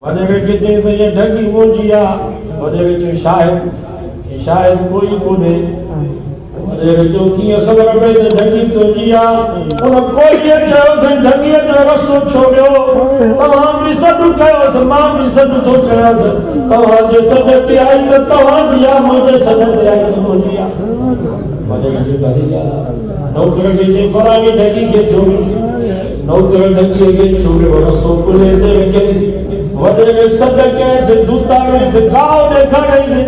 वधे किथे से ढगी मुंहिंजी आहे वधे शायद कोई कोन्हे वधे चयो कीअं ख़बर पई त ढगी तुंहिंजी आहे उन कोईअ चयोसि ढगीअ जो रस्तो छो वियो तव्हां बि सॾु कयोसि मां बि सॾु थो कयासि तव्हांजे सॾ ते आई त तव्हांजी आहे मुंहिंजे सॾ ते आई त मुंहिंजी आहे वधे चयो भली ॻाल्हि आहे नौकर खे चई फलाणी ढगी खे छोड़ीसि नौकर ढगीअ खे छोड़ियो रस्तो कुल्हे ते रखियईसि वडे सद कैसे दूता में से गांव देखा नहीं से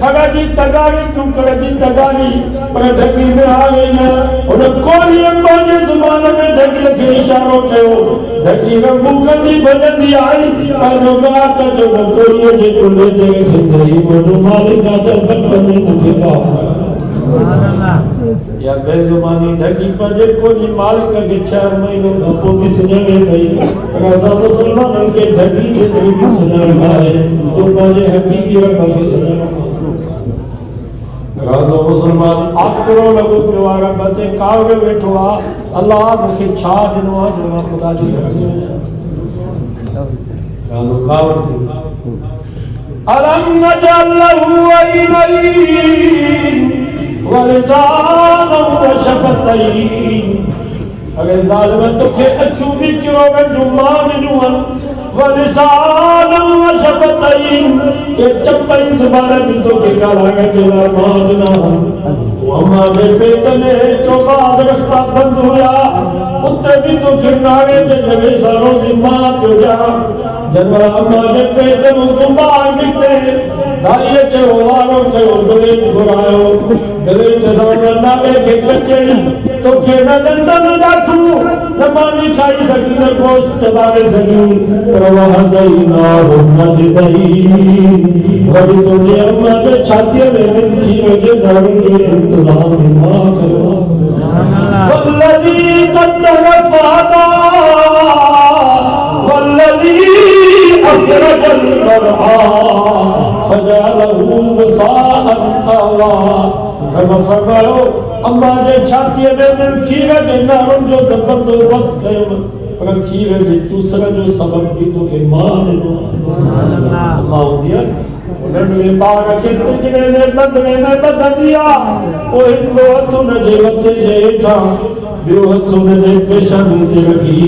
खड़ा जी तगारी टुकड़ जी तगारी पर ढगी में आ गई ना उन कोई अंबाजे जुबान में ढगी के इशारो कयो ढगी रंगू गंदी बजंदी आई पर जो गाट जो कोई जे कुले जे खंदई वो मालिक का बटन में मुझे गाँव या बेजुबानी ढगी पर कोई मालिक के 4 महीनों को भी सुने गई राजा मुसलमान के ढगी के तेरे भी सुने गए तो पहले हकीकी रब के सुने राजा मुसलमान आकरो लगो प्यारा बते कावे बैठो आ अल्लाह मुखे छा दिनो आ जो खुदा जी राजा कावत अलम नजल्लहु अयनैन वलिसाना वशफतैन अरे जालिम तो के अचू भी क्यों जुमान नुअन वलिसाना वशफतैन के चप्पई जुबान भी तो के गाला के मान ना हमारे पेट में चौबाद रास्ता बंद हुआ उत्ते भी तो खिनारे के जगह सारों जिम्मा तो जा जनवरा हमारे पेट में तो बाहर निकले दाइए चौवारों के उधरे घुरायो गले जैसा नाले के कच्चे तो के न दंदन डाठू जमानी खाई सकी न गोश्त चबावे सकी प्रवाह दई ना हो न जिदई वही तुझे अम्मा के छाती में मिर्ची में के दारू के इंतजाम ना करो वल्लज़ी क़द्दर फ़हदा वल्लज़ी अख़रजल मरआ फजअलहु गुसाअन अहवा रब फरमायो अम्मा जे छातीअ में मिल खीर जे नारुनि जो त बंदोबस्त कयो पर खीर जे चूसण जो सबब बि तोखे मां ॾिनो अम्मा हूंदी आहे उन्हनि ॿार खे तुंजणे में बंदरे में ॿधंदी आहे पोइ हिकिड़ो हथ हुनजे मथे जे हेठां ॿियो हथ हुनजे पेशानी ते रखी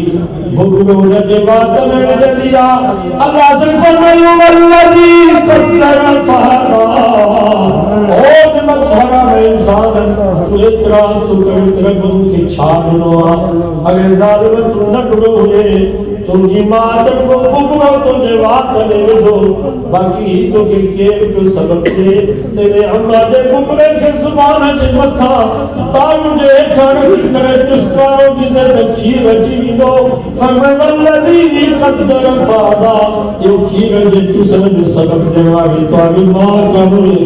भुॻड़ो हुनजे वात में विझंदी आहे अल्लाह से फरमायो वल्लज़ी क़द्दर फ़हदा ओ निमत हराम इंसान तू एतिरा तू करे बदू के छा ॾिनो आहे अगर ज़ालिम तू नंढड़ो हुजे तुंहिंजी मां त को भुॻड़ो तुंहिंजे वात में विधो बाक़ी तो के केर को सबब दे तेरे अम्मा जे भुॻड़े खे ज़ुबान जे मथां तारू जे हेठां रखी करे चुस्कारो ॾींदे त खीर अची वेंदो फरमाए वल्लज़ी क़द्दर फ़हदा इहो खीर जे चूसण जो सबब ॾिनो आहे तव्हांजी मां कान्हे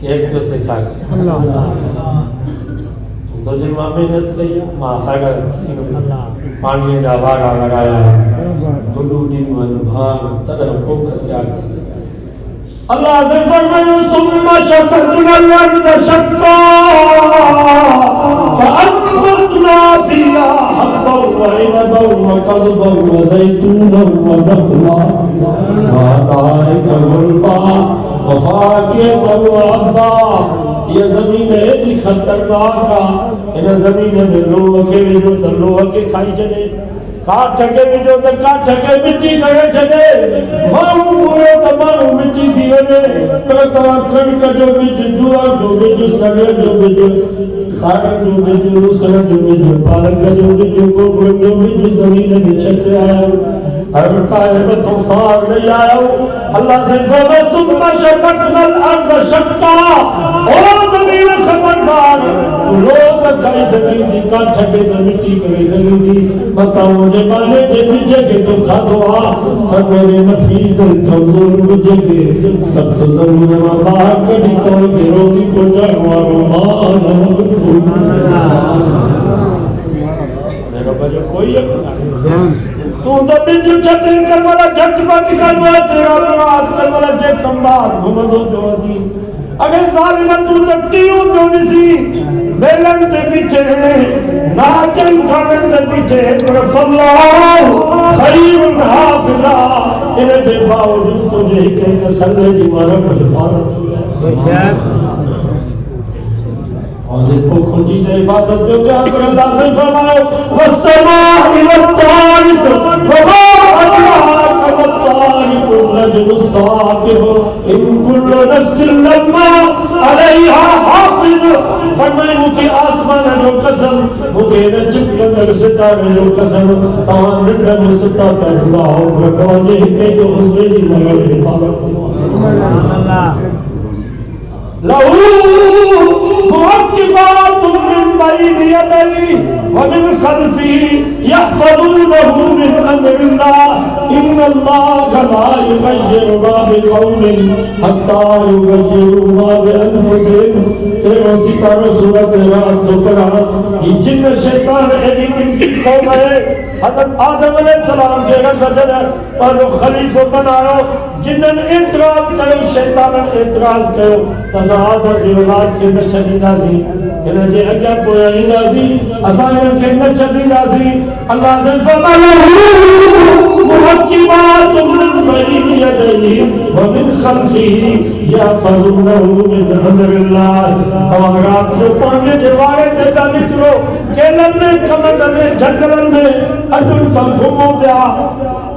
केक तो सिखाए तो जी मां मेहनत कई मां हर पानी जा वारा लगाया गुडू ॾिनो भाग तरह पोख तैयार थी अल्लाह से फरमायो सुम्मा शक़क़नल अर्ज़ शक़्क़ा फअंबतना फ़ीहा हब्बन व इनबन व क़ज़बन व ज़ैतूनन व नख़ला व हदाइक़ गुलबा व फ़ाकिहतन व अब्बा ये ज़मीन एॾी ख़तरनाक आहे इन ज़मीन में लोह खे विझो त लोह खे खाई छॾे काठ खे विझो त काठ खे मिटी करे छॾे माण्हू पूरो त माण्हू मिटी थी वञे पर तव्हां कणिक जो ॿिज जुअर जो ॿिज सॻड़ जो ॿिज साॻन जो ॿिज लूसण जो ॿिज पालक जो ॿिज गोगड़ जो ॿिज ज़मीन में छटे आहियो हर टाइम तो सार नहीं आयो अल्लाह से फरमाए सुम्मा शक़क़नल अर्ज़ शक़्क़ा ओ ज़मीन खबरदार तू लोग खाई सकी थी काठ के तो मिट्टी करे सकी थी बताओ जे माने जे बिज के तो खाधो आ सब मेरे नफीस कमजोर बिज के सब तो जमीन में बाहर कढी तो के रोजी पहुंचाए वारो मेरा कोई हक नहीं तू तो बिज छटे कर वाला झटपट कर वाला तेरा बर्बाद कर वाला जे कंबात घुमदो जो थी अगर जालिमन तू तट्टियों तो निसी मेलन ते पीछे नाचन खानन ते पीछे पर फल्लाह खैरुन हाफिजा इन्हें के बावजूद तुझे एक संगे की मरम हिफाजत है और देखो खुदी ने हिफाजत जो क्या पर अल्लाह से फरमाओ वस्समा'i वत्तारिक वमा अद्राक वत्तारिक नजमु साकिब इन कुल्लु नफ्सिन लम्मा अलैहा हाफिज फरमाए मुझे आसमान जो कसम मुझे नजम के अंदर सितारे जो कसम तमाम निंदा में सुता पैदा हो पर तवाजे के जो उसमें जी मगर हिफाजत करो लहू मुअक्किबातुन मिन बैन यदैहि व मिन खल्फिही यहफ़ज़ूनहु मिन अम्रिल्लाह इन्नल्लाहा ला युग़य्यिरु मा बिक़ौमिन हत्ता युग़य्यिरु मा बिअन्फुसिहिम। तेरो सितारो सूरत रात चुकरा ये जिन्न शैतान एदी की कौम है हज़रत आदम अलैहिस्सलाम के रब ने पानो खलीफा बनायो जिन्नन एतराज कयो शैतानन एतराज कयो तसा आदम जी औलाद के न छडींदासी इन जे अॻियां पोयां ईंदासी असां इन्हनि खे न छडींदासी। अल्लाह से फरमायो मुअक्किबातुन मिन बैन यदैहि व मिन खल्फिही यहफ़ज़ूनहु मिन अम्रिल्लाह। तव्हां रात जो पानी जे वारे ते पिया निकिरो केलनि में कमंद में जंगलनि में अॾुनि सां घुमो पिया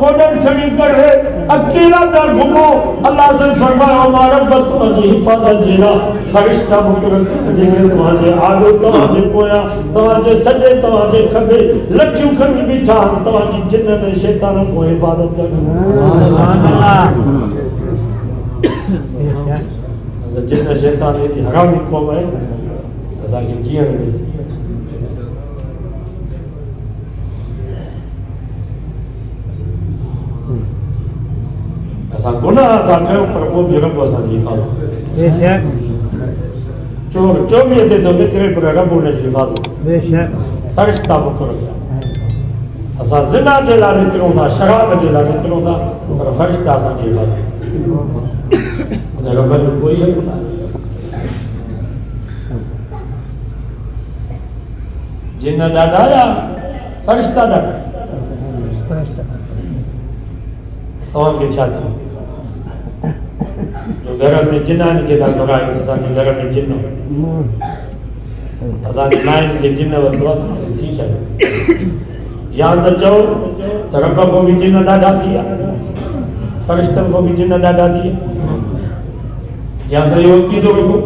कोडन खड़ी करे अकेला पिया घुमो। अल्लाह से फरमायो मां रब तुंहिंजी हिफ़ाज़त जे लाइ फ़रिश्ता मुक़ररु कया जेके तव्हांजे आॻो तव्हांजे पोयां तव्हांजे सॼे तव्हांजे खॿे लठियूं खणी बीठा आहिनि तव्हांजी जिन्न ऐं शैताननि खां हिफ़ाज़त कनि। जिन्न शैतान एॾी हरामी क़ौम आहे असांखे जीअण में असां गुनाह था कयूं पर पोइ बि रब असांजी हिफ़ाज़त चोर चोमीअ ते थो निकिरे पर रब हुनजी हिफ़ाज़त फ़रिश्ता मुक़ररु कया। असां ज़िना जे लाइ निकिरूं था शराब जे लाइ निकिरूं था पर फ़रिश्ता असांजी हिफ़ाज़त हुन रब जो कोई हक़ न आहे। जिन ॾाढा या फ़रिश्ता ॾाढा तव्हांखे छा थियो जो घर में जिन्नानि खे था घुरायो त असांजे घर में जिन असांजे नाइनि खे जिन वरितो आहे तव्हांखे थी छा या त चओ त रब खां बि जिन ॾाढा थी विया फ़रिश्तनि खां बि जिन ॾाढा थी विया या त इहो अक़ीदो रखो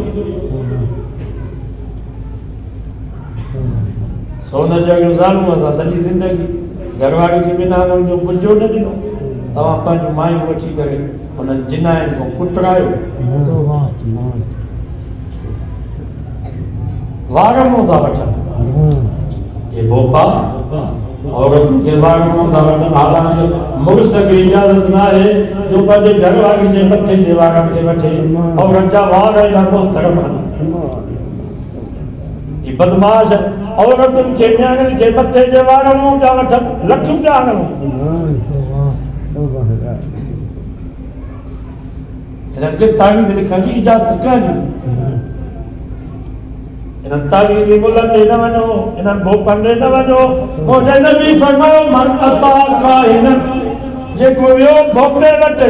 सोन जा ज़ालूं असां सॼी ज़िंदगी घरवारी खे बिना हुननि जो कुझु न ॾिनो तव्हां पंहिंजूं मायूं वठी करे उन्हनि जिनाइनि खां कुटरायो वार मूं था वठनि ये भोपा औरतुनि खे वार मूं था वठनि हालांकि मुड़ुस खे इजाज़त न आहे जो पंहिंजे घरवारी जे मथे जे वारनि खे वठे औरत जा वार एॾा मोहतरम आहिनि ये बदमाश औरतुनि खे नियाणियुनि खे मथे जे वार मूं पिया वठनि लठूं पिया हणनि इन्हनि खे तावीज़ लिखण जी इजाज़त कान्हे इन्हनि तावीज़ी मुलनि ॾे न वञो इन्हनि भोपनि ॾे न वञो मुंहिंजे नबी फरमायो मन अता काहिनन जेको वियो भोपे वटि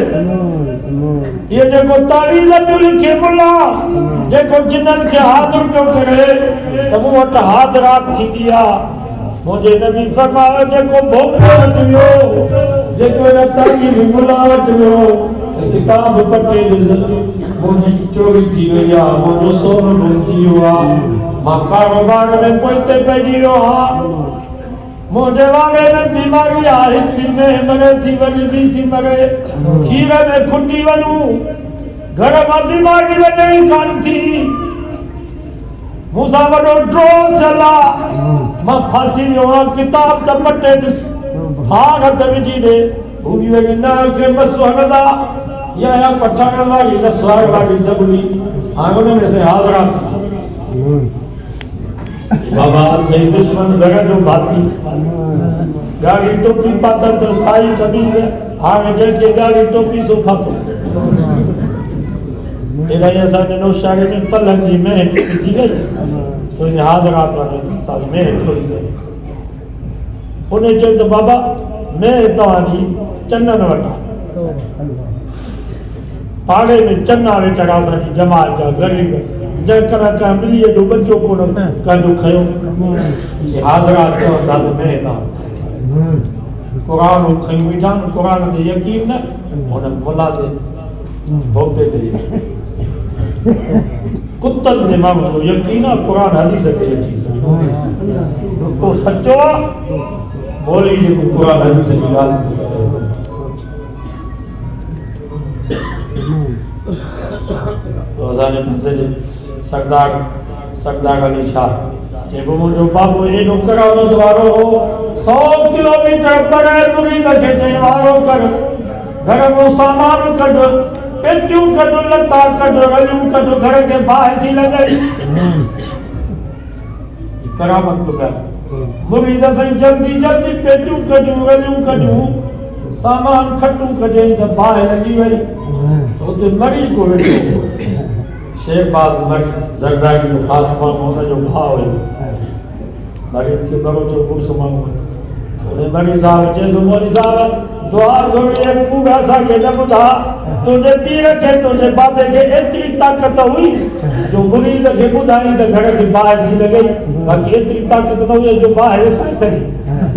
इहो जेको तावीज़ पियो लिखे मुला जेको जिन्हनि खे हाज़िर पियो करे त मूं वटि हाज़िरात थींदी आहे मुंहिंजे नबी फरमायो जेको भोपे वटि वियो जेको इन तावीज़ मुला वटि वियो किताब पटे मुंहिंजी चोरी थी वई आहे मुंहिंजो सोन गुम थी वियो आहे मां कारोबार में पोइते पइजी वियो आहियां मुंहिंजे वारे में बीमारी आहे हिकिड़ी में मरे थी वरी ॿी थी मरे खीर में खुटी वञूं घर मां बीमारी वञे ई कान थी मूंसां वॾो ड्रो चला मां फासी वियो आहियां किताब त पटे ॾिस हार हथ विझी ॾे हू बि वरी न खे मसो हणंदा या पठाण वारी नसवार वारी दबली हाणे हुन में से हाज़िरात बाबा थे दुश्मन घर जो भाती गाड़ी टोपी पातल तो साई कमीज हाणे जंहिंखे गाड़ी टोपी सो फाथो एॾा ई असांजे नौशारे में पलंग जी में चोरी थी वई तो इन हाज़रात वटि असांजी में चोरी करे उन चयो त बाबा मैं तव्हांजी चंदन वटां पाड़े में चन्ना वेठा असांजी जमात जा ग़रीब जंहिं कंहिं ॿिलीअ जो बचो कोन कंहिंजो खयो हाज़रात चवनि था त मैं तव्हां क़ुरान खयूं वेठा क़ुरान ते यकीन न हुन मुला ते भोपे ते कुतनि ते माण्हू जो यकीन आहे क़ुरान हदीस ते यकीन को सचो आहे मौलवी जेको क़ुरान हदीस जी ॻाल्हि तो असांजे मस्जिद सरदार अली शाह चइबो मुंहिंजो बाबू एॾो करामत वारो हो 100 किलोमीटर परे मुरीद खे चई वारो कर घर में सामान कढ पेटियूं कढ लटा कढ रलियूं कढ घर के बाहि थी लॻई करामत पियो कर मुरीद साईं जल्दी जल्दी पेटियूं कढियूं रलियूं कढियूं सामान खटूं कढियईं त बाहि लॻी वई तो उते मरीज़ को वेठो शेरबाज़ मरीज़ ज़रदारी जो ख़ासि माण्हू हुनजो भाउ हुयो मरीज़ खे बरो जो गुरस माण्हू हुयो मरीज़ साहब चएसि मौलवी साहब दुआ घुर एक कूड़ असांखे न ॿुधा तुंहिंजे पीर खे तुंहिंजे बाबे खे एतिरी ताक़त हुई जो मुरीद खे ॿुधाई त घर खे बाहि थी लॻई बाक़ी एतिरी ताक़त न हुई जो बाहि विसाए सघे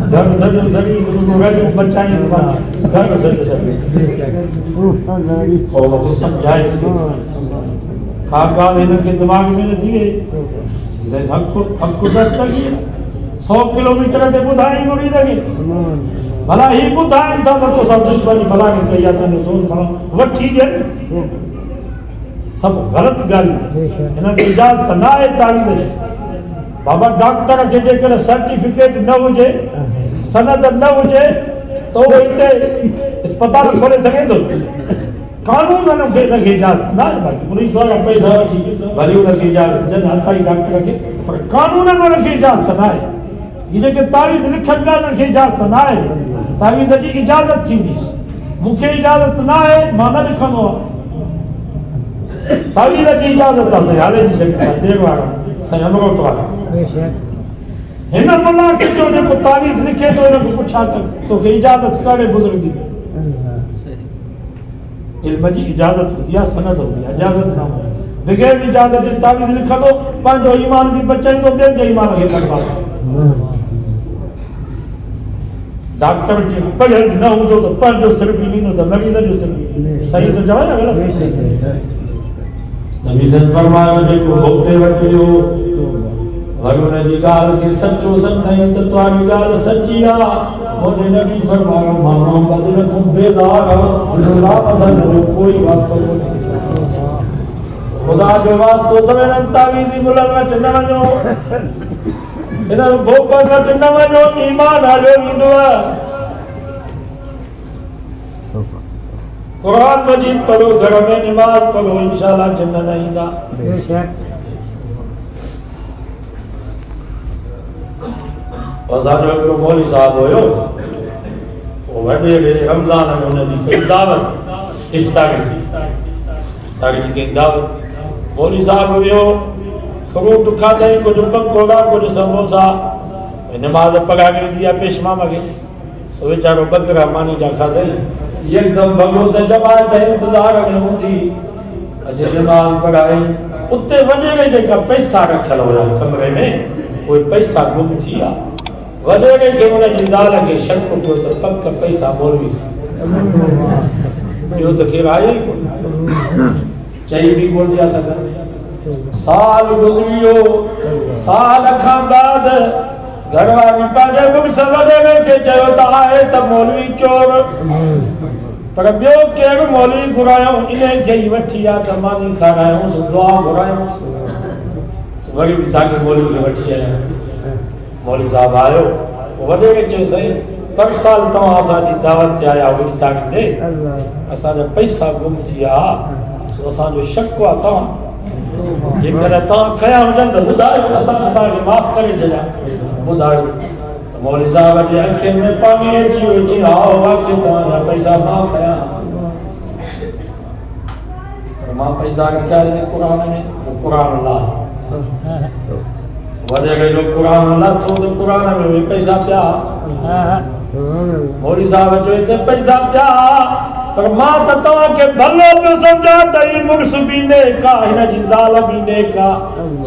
घर सॼो सर्विस रुगो रलियूं बचाईंसि बाक़ी घर सॼो सर्विस क़ौम खे सम्झाए का ॻाल्हि हिनखे दिमाग़ में न थी वई हक़ु दस्तगी 100 किलोमीटर ते ॿुधाई मुरीद खे भला ही ॿुधाइनि था त तोसां दुश्मनी भला न कई आहे तुंहिंजो सोन फलां वठी ॾियनि सभु ग़लति ॻाल्हियूं हिननि खे इजाज़त न आहे तावीज़ जी बाबा डॉक्टर खे जेकर सर्टिफिकेट न हुजे सनद न हुजे त उहो हिते अस्पताल खोले सघे थो कानून हुनखे हिनखे इजाज़त न आहे बाक़ी पुलिस वारा पैसा वठी भली हुनखे इजाज़त ॾियनि हथाई डॉक्टर खे पर कानून में हुनखे इजाज़त न आहे ही जेके तावीज़ लिखनि पिया हुनखे इजाज़त न आहे तावीज़ जी इजाज़त थींदी मूंखे इजाज़त न आहे मां न लिखंदो आहियां तावीज़ जी इजाज़त आहे साईं हाले जी सघे देर वारा साईं अमरोट वारा हिन मुला खे जो जेको तावीज़ लिखे थो हिनखे पुछा कर तोखे इजाज़त करे बुज़ुर्गी इल्म जी इजाज़त होती है सनद होती है इजाज़त ना हो बगैर इजाज़त जे तावीज़ लिखंदो पंहिंजो ईमान बि बचाईंदो ॿियनि जे ईमान खे बर्बाद डॉक्टर जे पढ़ियल न हूंदो त पंहिंजो सिर बि ॾींदो त मरीज़ जो सिर बि सही थो चवां या ग़लति नबी सन फरमायो जेको भोपे वटि वियो वरी हुनजी ॻाल्हि खे सचो सम्झाई त तुंहिंजी ॻाल्हि सची आहे मुझे नबी फरमायो मामा बदल को बेजार इस्लाम असल में कोई वास्ता नहीं खुदा जो वास्तो तवे न तावीज़ी मुलन में न वञो इन भोपा में न वञो ईमान आलो ईंदो कुरान मजीद पढ़ो घर में नमाज पढ़ो इंशाल्लाह जन्नत ईंदा बेशक असांजो हिकिड़ो मौलवी साहब हुयो वॾे रमज़ान में हुनजी कई दावत इफ़्तारी जी कई दावत मौलवी साहब वियो फ्रूट खाधई कुझु पकोड़ा कुझु समोसा नमाज़ पढ़ाई वेंदी आहे पेशमाम खे सो वीचारो बकरा मानी जा खाधई यकदम भॻो त जमात इंतज़ार में हूंदी अॼु नमाज़ पढ़ाई उते वॾे जेका पैसा रखियल हुया कमरे में उहे पैसा गुम थी विया वॾे खे हुनजी ज़ाल खे शक पियो त पक पैसा मौलवी ॿियो त केरु आयो ई कोन चई बि कोन पिया सघनि साल गुज़री वियो साल खां बाद घरवारी पंहिंजे मुड़ुस वॾे खे चयो त आहे त मौलवी चोर पर ॿियो केरु मौलवी घुरायो इन खे ई वठी आहे त मानी खारायूंसि दुआ घुरायूंसि वरी बि साॻे मौलवी खे वठी आया मौलवी साहब आयो वॾे खे चयो साईं पर साल तव्हां असांजी दावत ते आया इफ़्तारी ते असांजा पैसा गुम थी विया सो असांजो शक आहे तव्हां जेकर तव्हां खया हुजनि त ॿुधायो असां तव्हांखे माफ़ करे छॾियां ॿुधायो मौलवी साहब जे अखियुनि में पाणी अची वियो चई हा वाक़ई तव्हांजा पैसा मां खया मां पैसा रखिया है कुरान में, कुरान अल्लाह वजह जो कुरान अल्लाह तो कुरान में वही पैसा पिया मौली साहब जो इते पैसा पिया पर मां त तवा के भलो पे समझा त ई मुर्स भी ने का हिन जी ज़ाल भी ने का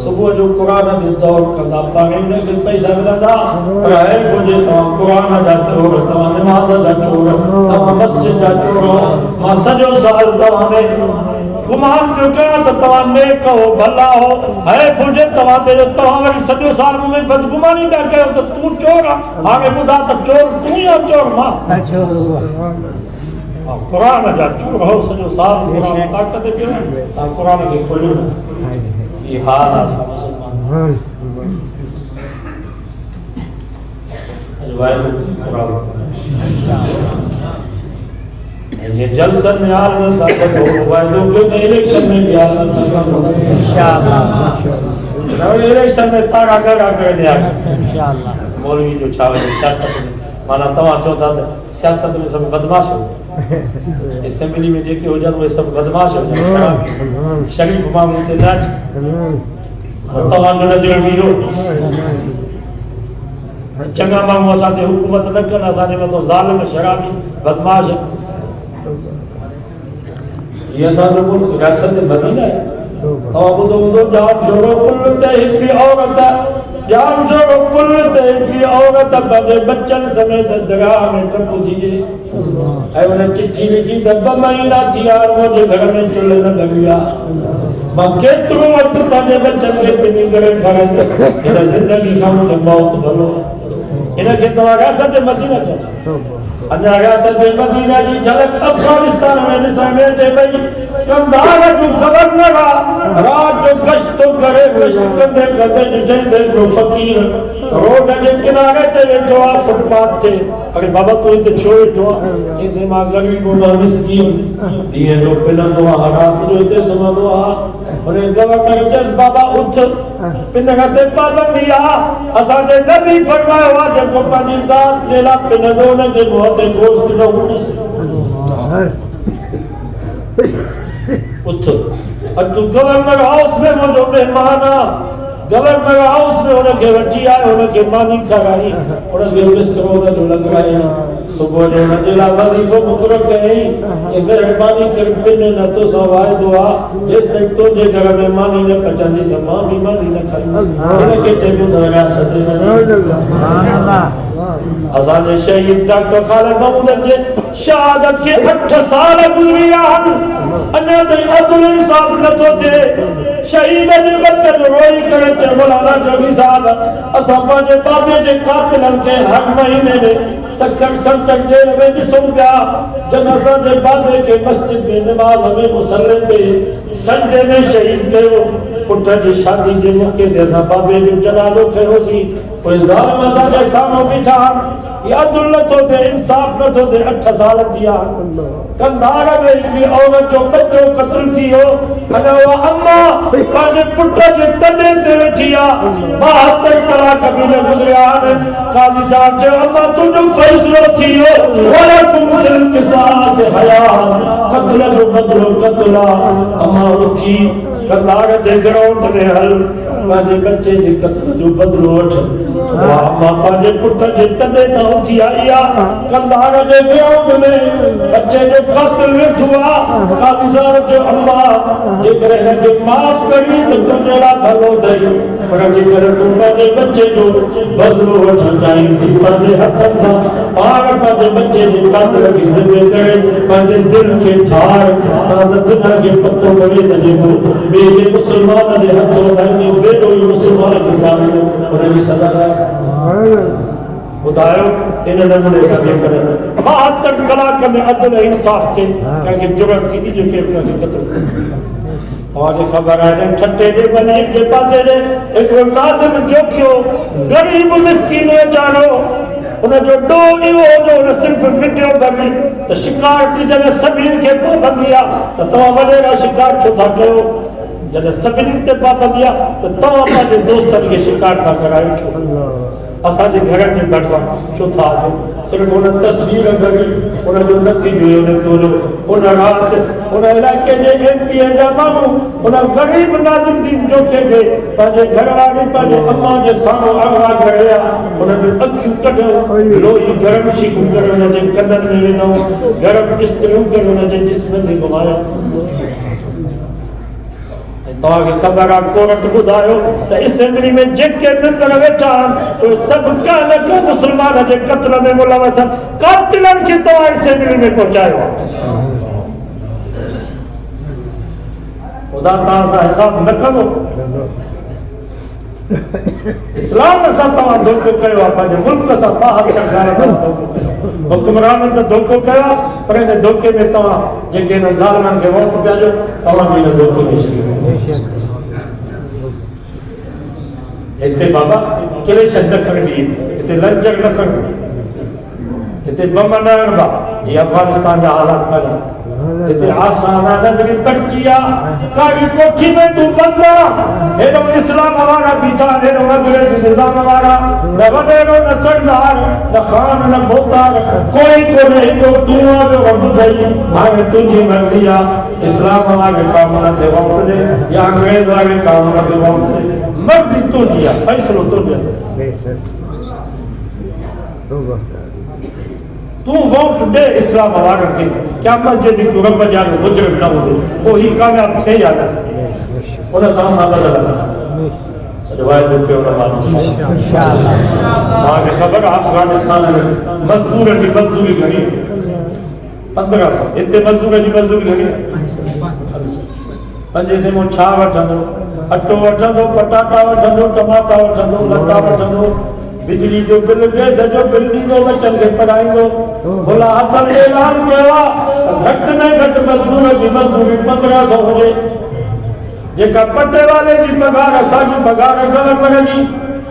सुबह जो कुरान जो दौर कंदा पाणी ने के पैसा मिलंदा पर है मुझे तवा कुरान जा चोर तवा नमाज जा चोर तवा मस्जिद जा चोर मां सजो साल तवा ने गुमान जो कया त तवा ने कहो भला हो है मुझे तवा ते जो तवा वरी सजो साल में बदगुमानी का कयो त तू चोर हाने बुधा त चोर तू या चोर मां कुरान जा चोर हो सजो साल कुरान ताकत पे ता कुरान के खोलियो ना ये हाल आ मुसलमान अजवाय तो कुरान ये जलसन में हाल में साथ हो वायदो के तो इलेक्शन में भी हाल में इंशाअल्लाह और इलेक्शन में तारा कर दिया इंशाअल्लाह मौलवी जो छावे सियासत में माना तवा चौथा सियासत में सब बदमाश हो असेंबली में जेके हो जान वो सब बदमाश हो जान शरीफ मामले ते नाच तवा जो नजर भी हो चंगा मामू साथे हुकूमत न करना साने में तो जालिम शराबी बदमाश ये सारे बोल रियासत मदीना है तो बुदो बुदो जाम शोरो कुल ते हिकड़ी औरत जाम शोरो कुल ते हिकड़ी औरत बजे बच्चन समेत दरगाह में कब थी है उन्हें चिट्ठी लिखी 2 महीना थी यार मुझे घर में चुल्हे न लगिया मां केतरो वक्त पाजे बच्चन के पिनी करे खरे इन जिंदगी खां के मौत भलो इन के तो रियासत मदीना चाहिए अन्य रियासत मदीना की झलक अफगानिस्तान में निसामे थे भाई कंधार को खबर न रहा रात जो गश्त तो करे गश्त करते करते निठे को फकीर रोड के किनारे ते बैठो आ फुटपाथ थे अरे बाबा तो इते छोड़ तो इसे मां गरीब और मिस्कीन ये जो पिना तो रात जो इते समा दो अरे गवर्नर जस बाबा उठ पिन गते पाबंदी आ असा दे नबी फरमायो आ जो पानी जात लेला पिन दो ने जे मोते गोश्त न उठस उठ और तू गवर्नर हाउस में मुझो मेहमान गवर्नर हाउस में उनके वठी आयो उनके मानी कराई उनके बिस्तरो न जो लगाई सुबह जो नजला वजीफो मुकरर कई कि मेहरबानी कर पिन न तो सवाए दुआ जिस तक तो जे घर में मानी ने पचांदी त मां भी मानी न खाई उनके ते बुधरा सदे सुभान अल्लाह अजान शहीद डॉक्टर खालिद महमूद जे शहादत के 8 साल गुजरिया अन्ना ते अब्दुल इंसाफ न तो थे शहीद जे बच्चन रोई करे चे मौलाना जोगी साहब असा पाजे बाबे जे कातिलन के हर महीने में सखर संकट जेल में दिसूं पिया जनाजा जे बाबे के मस्जिद में नमाज हमें मुसल्ले पे संडे में शहीद कयो पुट जी शादी जे मौके ते असा बाबे जो जनाजो कयो सी कोई जालिम असा जे सामो बिठा या दुल तो दे इंसाफ न तो दे 8 साल थिया कंधार में हिकड़ी औरत जो बच्चो कत्ल थियो अने वो अम्मा पाजे पुट जे तने ते वेठिया 72 कलाक भी न गुजरिया काजी साहब जो अम्मा तुजो फैसलो थियो वलकुम फिल किसास हया कत्ल जो बदलो कत्ला अम्मा उठी कंधार जे ग्राउंड में हल पाजे बच्चे जे कत्ल जो बदलो उठ अम्मा पाजे पुट जे तने ता उठी आया कंधार जे ग्राउंड में बच्चे जो कत्ल वेठुआ काजी साहब जो अम्मा जे करे के माफ करी तो तुझेरा भलो दई पर जे करे तू पाजे बच्चे जो बदलो वठ जाई थी पाजे हथन सा पार पाजे बच्चे जे कत्ल की जिम्मे करे पाजे दिल के ठार काद दुनिया के पत्तो बड़े तजे बे जे मुसलमान जे हथो दाई बेडो मुसलमान के बारे उन्हें भी सदा बुधायो इन नमूने सां करे 72 कलाक में अदल इंसाफ थे के जुर्म थी जो के कत्ल और खबर है ठट्टे दे बने के पासे रे एक नाज़िम जोखियो गरीब मिस्कीन जानो उन जो डो इहो जो न सिर्फ वीडियो बनी तो शिकार थी जने सभिनी के पाबंदिया तो तवा वडेरा शिकार छो था कयो जने सभिनी ते पाबंदिया तो तवा पंहिंजे दोस्तन के शिकार था करायो छो असांजे घरनि जे भरिसां छो था अचो सिर्फ़ु हुन तस्वीर घड़ी हुनजो नतीजो हुन तोलो हुन राति हुन इलाइक़े जे MP जा माण्हू हुन ग़रीब नाज़ुद्दीन जोखे खे पंहिंजे घरवारी पंहिंजे अम्मा जे साम्हूं अगवा करे हुन जूं अखियूं कढूं लोही गरम शीखूं करे हुन जे कननि में विधऊं गरम इस्त्रियूं करे हुन जे जिस्म ते घुमायूं तव्हांखे ख़बर आहे कोर्ट ॿुधायो त असेंबली में जेके मेंबर वेठा आहिनि उहे सभु कंहिं न कंहिं मुस्लमान जे क़त्ल में मुलवस आहिनि कातिलनि खे तव्हां असेंबली में पहुचायो आहे ख़ुदा तव्हां सां हिसाब न कंदो इस्लाम सां तव्हां धोखो कयो आहे पंहिंजे मुल्क सां ॿाहिरि सरकार धोखो कयो हुकुमरान त धोखो कयो पर हिन धोखे में तव्हां जेके हिन ज़ालिमनि खे वोट पिया ॾियो तव्हां बि हिन धोखे में शिरकु हिते बाबा क्लेशन न खणबी हिते लंचर न खणबी हिते बम न हणबा ये अफगानिस्तान जा हालात कान्हे हिते आसाना नज़री कच्ची आहे काड़ी कोठी में तूं बंद आहे हेॾो इस्लाम वारा बीठा हेॾो अंग्रेज़ निज़ाम वारा न वॾेरो न सरदार न ख़ान न बोतार कोई कोन्हे हिकिड़ो तूं आहे ॿियो ॿुधई हाणे तुंहिंजी मर्ज़ी आहे इस्लाम वारे कामन खे वक़्तु ॾे या अंग्रेज़ वारे कामन खे वक़्तु ॾे मर्ज़ी तुंहिंजी आहे फ़ैसिलो तुंहिंजो तू वोट दे इस्लाम वारनि खे क़यामत जे ॾींहुं तूं रब जा मुजरिम न हूंदो पोइ हीउ कामयाब थिए या न थिए उन सां असां बदिलंदा सॼो वाइदो कयो हुन माण्हू तव्हांखे ख़बर आहे अफ़गानिस्तान में मज़दूर जी मज़दूरी घणी 1500 हिते मज़दूर जी मज़दूरी घणी पंजे से मूं छा वठंदो अटो वठंदो पटाटा वठंदो टमाटा वठंदो लटा वठंदो बिजली जो बिल गैस जो बिल ॾींदो बच्चनि खे पढ़ाईंदो भला असल ऐलान कयो आहे घटि में घटि मज़दूर जी मज़दूरी 1500 हुजे जेका पटे वाले जी पघार असांजी पघार गवर्नर जी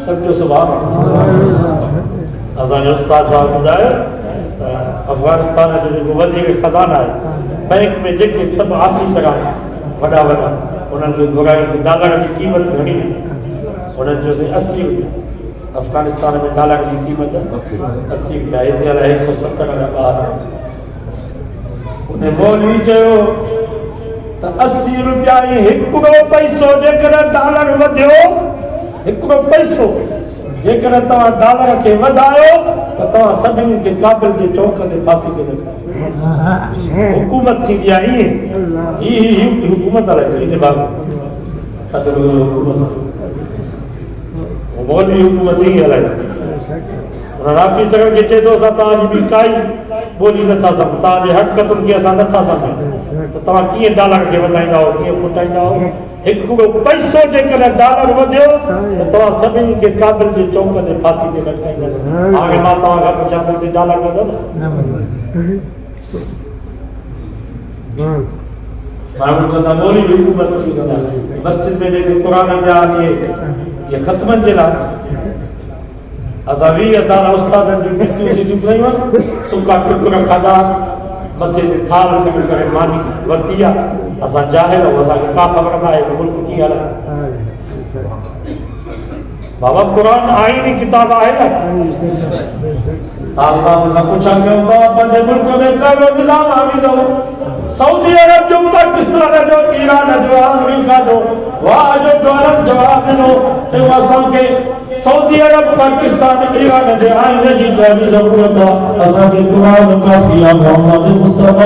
सम्झो सुभाणे असांजो उस्ताद साहब ॿुधायो त अफ़गानिस्तान जो जेको वज़ीर ख़ज़ाना आहे बैंक में जेके सभु ऑफिसर आहिनि वॾा वॾा उन्हनि खे घुराई डॉलर जी क़ीमत घणी आहे उन्हनि जो 80 रुपया अफगानिस्तान में डॉलर की कीमत 80 रुपया हिते अलाए 170 रुपया ॿार उन्हें मौलवी चयो त 80 रुपया हिकिड़ो पैसो जेकर डॉलर वधियो हिकिड़ो पैसो जेकर तव्हां डॉलर खे वधायो त तव्हां सभिनी खे काबिल जे चौक ते फांसी ते लॻायो हुकूमत थींदी आहे ईअं ही हुकूमत हलाईंदो इन बाबु ख़तरो हुकूमत मौलवी हुकूमत ही हलाईंदो उन्हनि ऑफिसरनि खे चए थो असां तव्हांजी बि काई ॿोली नथा सम्झूं तव्हांजे हक़तुनि खे असां नथा सम्झूं त तव्हां कीअं डॉलर खे वधाईंदा हो कीअं खुटाईंदा हो हिकिड़ो पैसो जेकॾहिं डॉलर वधियो त तव्हां सभिनी खे काबिल जे चौक ते फांसी ते लटकाईंदा हाणे मां तव्हांखां पुछां थो हिते डॉलर वधंदो माण्हू चवंदा मौलवी हुकूमत कीअं कंदा मस्जिद में जेके क़ुर जा ये ख़त्मनि जे लाइ असां 20 साल उस्तादनि जूं ॾिठियूं सिधियूं कयूं सुका टुकर खाधा मथे ते थाल खणी करे मानी वरिती आहे असां जाहिल आहियूं असांखे का ख़बर न आहे त मुल्क कीअं हले बाबा क़ुर आईनी किताब आहे न तव्हां मूंखां पुछा कयूं था पंहिंजे मुल्क में कहिड़ो निज़ाम हावी अथव सऊदी अरब जो पाकिस्तान जो ईरान जो अमेरिका जो वाह जो जवाब ॾिनो चयो असांखे सऊदी अरब पाकिस्तान ईरान जे आइन जी कहिड़ी ज़रूरत आहे असांखे क़ुर काफ़ी आहे मोहम्मद मुस्तफ़ा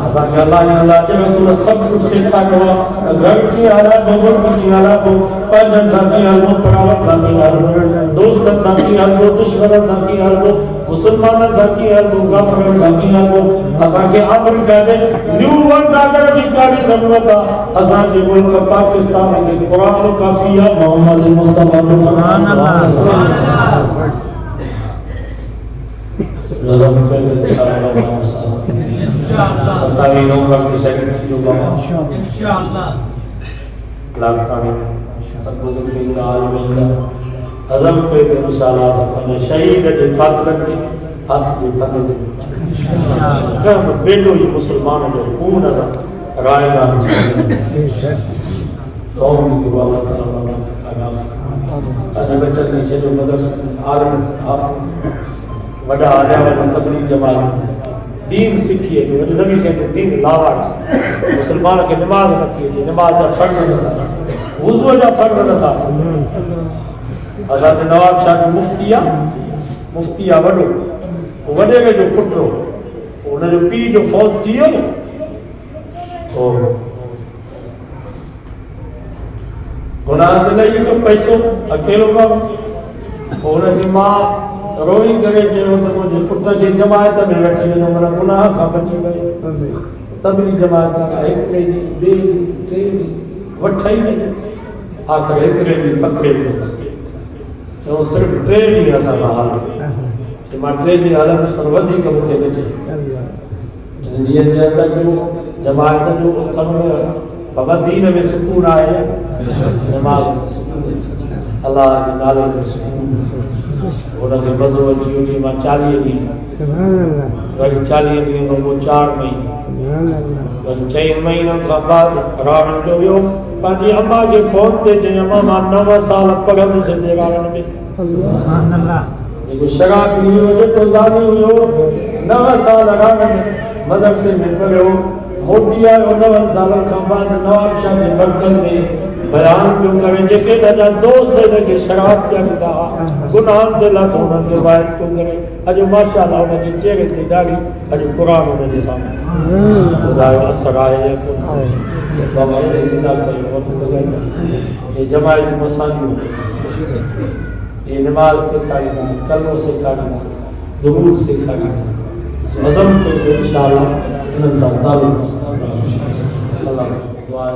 असांखे अल्लाह जे रसूल सभु कुझु सेखारियो आहे घर कीअं हलाइबो मुल्क कीअं हलाइबो पंहिंजनि सां कीअं हलिबो परावनि सां कीअं हलिबो दोस्तनि सां कीअं हलिबो दुश्मननि सां कीअं हलिबो मुसलमाननि सां कीअं हलिबो काफ़िरनि सां कीअं हलिबो असांखे अमेरिका में न्यू वर्ल्ड ऑर्डर जी कहिड़ी ज़रूरत आहे असांजे मुल्क पाकिस्तान खे क़ुर काफ़ी आहे मोहम्मद मुस्तफ़ा सतावीं नवंबर की सेक्रेटरी जो इंशाअल्लाह लाखानी सब बुजुर्ग ईंदा आलिम ईंदा अज़म कई त इंशाअल्लाह असां पंहिंजे शहीद जे कातिलनि खे फांसी जे फंदे ते पहुचाईंदासीं कंहिं बि बेडो ई मुस्लमान जो खून असां रायगान दुआऊं बि करो अल्लाह ताला कामयाब ताजे बच्चन ने छो मदरसा आलम आफम वडा आलिया वाला तबलीग जमात दीन सीखिए जो नबी से दीन लावार मुसलमान के नमाज न थी नमाज का फर्ज न था वुजू का फर्ज न था असा नवाब शाह जो मुफ्तिया वडो वडे के जो पुटो उन जो पी जो फौत थियो ओ गुनाह ते नहीं तो पैसो अकेलो कम उन जी मां रोई करे जो तो मुझे पुट के जमायत में बैठी जो मना गुनाह का बची गए तबली जमायत का एक दी बे टे वठई नहीं आखिर एक दी पकड़े तो सिर्फ 3 डी असा हाल कि मां 3 डी हालत पर वधी के मुझे बचे जिंदगी के अंदर जो जमायत जो उथम बाबा दीन में सुकून आए नमाज अल्लाह के नाले में सुकून उनके मज़ो अची उठी मां 40 ॾींहं वरी 40 ॾींहं खां पोइ 4 महीना वरी 6 महीननि खां बाद रावण जो वियो पंहिंजी अम्मा खे फोन ते चई अम्मा मां 9 साल पढ़ंदुसि देवालनि में जेको शराबी हुयो जेको ज़ानी हुयो 9 साल रावण मदरसे में पढ़ियो मोटी आयो 9 सालनि खां बाद नवाब शाह जे मरकज़ में बयान पियो करे जेके ॾाढा दोस्त हिनखे शराब पिया ॾिना गुनाहनि ते लाथो हुननि खे वाइद पियो करे अॼु माशाअल्लाह हुनजे चेहरे ते ॾाढी अॼु क़ुर हुनजे साम्हूं ॿुधायो असर आहे या कोन बाबा ये जमायत मसाजियूं ये नमाज सेखारींदा कलमो सेखारींदा दुरूद सेखारींदा मज़हब ते इंशाअल्लाह इन्हनि सां तालीम अल्लाह दुआ